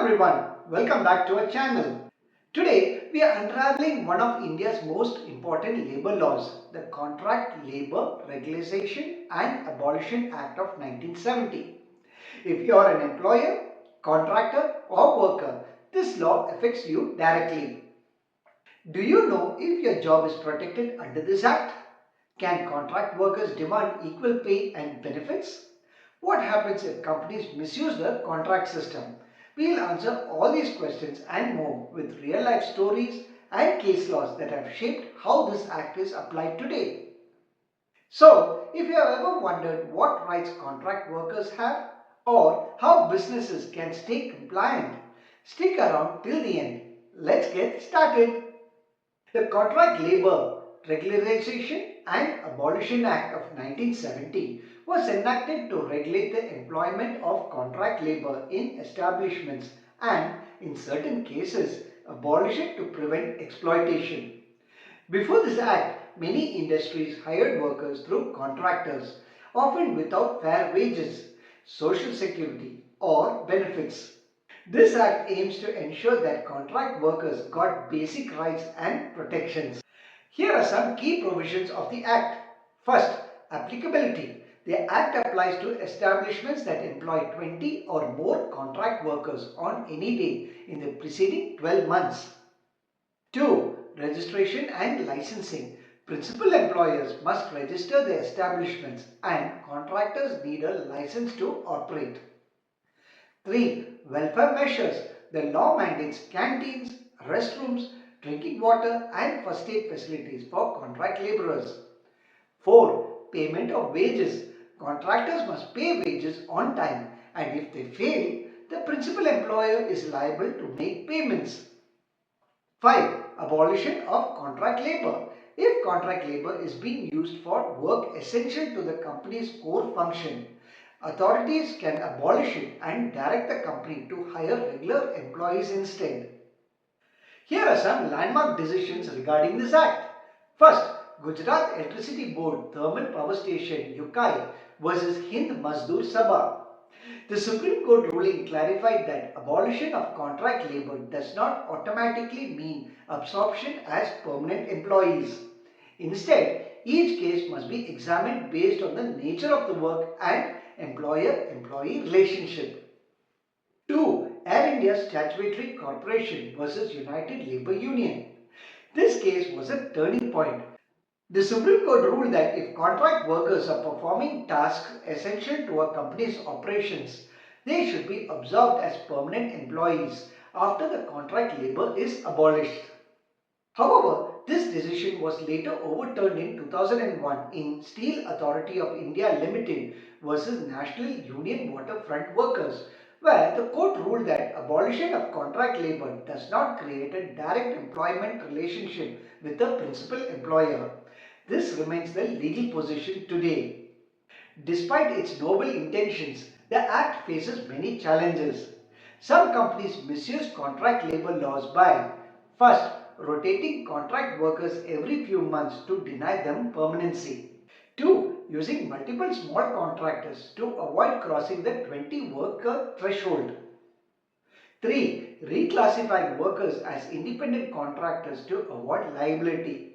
everyone, welcome back to our channel. Today we are unraveling one of India's most important labour laws, the Contract Labour Regularization and Abolition Act of 1970. If you are an employer, contractor or worker, this law affects you directly. Do you know if your job is protected under this act? Can contract workers demand equal pay and benefits? What happens if companies misuse the contract system? We'll answer all these questions and more with real life stories and case laws that have shaped how this act is applied today. So, if you have ever wondered what rights contract workers have or how businesses can stay compliant, stick around till the end. Let's get started. The Contract Labour Regularization and Abolition Act of 1970 was enacted to regulate the employment of contract labour in establishments and, in certain cases, abolish it to prevent exploitation. Before this act, many industries hired workers through contractors, often without fair wages, social security, or benefits. This act aims to ensure that contract workers got basic rights and protections. Here are some key provisions of the act. First, applicability. The act applies to establishments that employ 20 or more contract workers on any day in the preceding 12 months. 2. Registration and licensing. Principal employers must register their establishments and contractors need a license to operate. 3. Welfare measures. The law mandates canteens, restrooms, drinking water and first aid facilities for contract labourers. 4. Payment of wages. Contractors must pay wages on time and if they fail, the principal employer is liable to make payments. 5. Abolition of contract labour. If contract labour is being used for work essential to the company's core function, authorities can abolish it and direct the company to hire regular employees instead. Here are some landmark decisions regarding this act. First, Gujarat Electricity Board Thermal Power Station UKAI versus Hind Mazdoor Sabha. The Supreme Court ruling clarified that abolition of contract labour does not automatically mean absorption as permanent employees. Instead, each case must be examined based on the nature of the work and employer-employee relationship. 2. Air India Statutory Corporation versus United Labour Union. This case was a turning point. The Supreme Court ruled that if contract workers are performing tasks essential to a company's operations, they should be observed as permanent employees after the contract labour is abolished. However, this decision was later overturned in 2001 in Steel Authority of India Limited versus National Union Waterfront Workers, where the court ruled that abolition of contract labour does not create a direct employment relationship with the principal employer. This remains the legal position today. Despite its noble intentions, the Act faces many challenges. Some companies misuse contract labour laws by first, rotating contract workers every few months to deny them permanency. 2. Using multiple small contractors to avoid crossing the 20 worker threshold. 3. Reclassifying workers as independent contractors to avoid liability.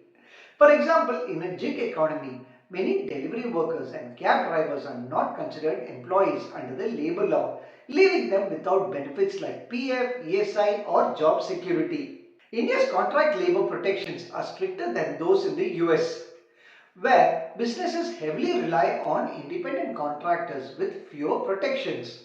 For example, in a gig economy, many delivery workers and cab drivers are not considered employees under the labour law, leaving them without benefits like PF, ESI or job security. India's contract labour protections are stricter than those in the US, where businesses heavily rely on independent contractors with fewer protections.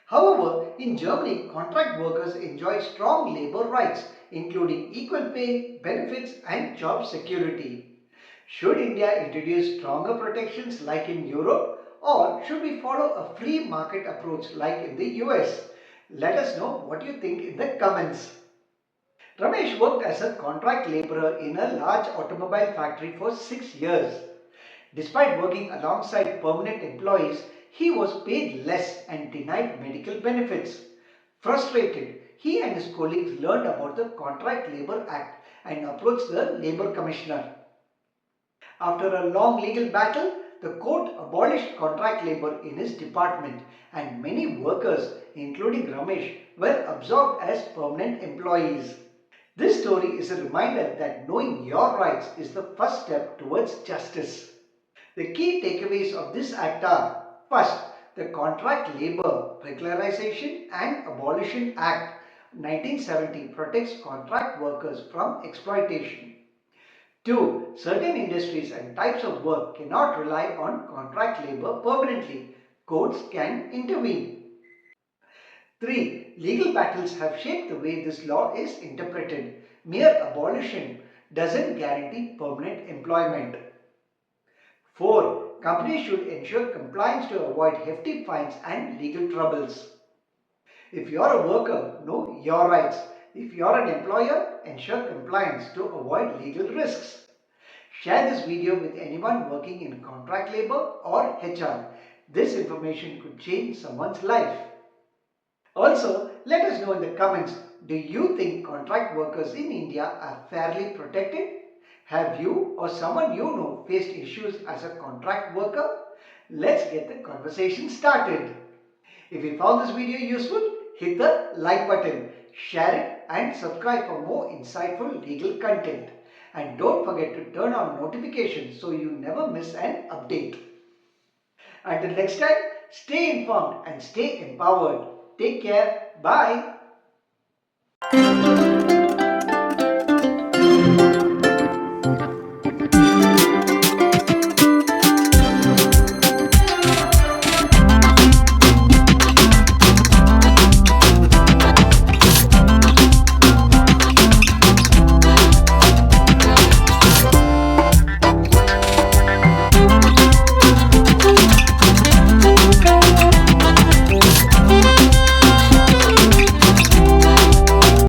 However, in Germany, contract workers enjoy strong labour rights, including equal pay, benefits and job security. Should India introduce stronger protections like in Europe, or should we follow a free market approach like in the US? Let us know what you think in the comments. Ramesh worked as a contract labourer in a large automobile factory for 6 years. Despite working alongside permanent employees, he was paid less and denied medical benefits. Frustrated, he and his colleagues learned about the Contract Labour Act and approached the Labour Commissioner. After a long legal battle, The court abolished contract labor in his department and many workers, including Ramesh, were absorbed as permanent employees. This story is a reminder that knowing your rights is the first step towards justice. The key takeaways of this act are: first, the Contract Labour Regularization and Abolition Act 1970 protects contract workers from exploitation. 2. Certain industries and types of work cannot rely on contract labour permanently. Courts can intervene. 3. Legal battles have shaped the way this law is interpreted. Mere abolition doesn't guarantee permanent employment. 4. Companies should ensure compliance to avoid hefty fines and legal troubles. If you are a worker, know your rights. If you are an employer, ensure compliance to avoid legal risks. Share this video with anyone working in contract labor or HR. This information could change someone's life. Also, let us know in the comments, do you think contract workers in India are fairly protected? Have you or someone you know faced issues as a contract worker? Let's get the conversation started. If you found this video useful, hit the like button, share it and subscribe for more insightful legal content. And don't forget to turn on notifications so you never miss an update. Until next time, stay informed and stay empowered. Take care. Bye.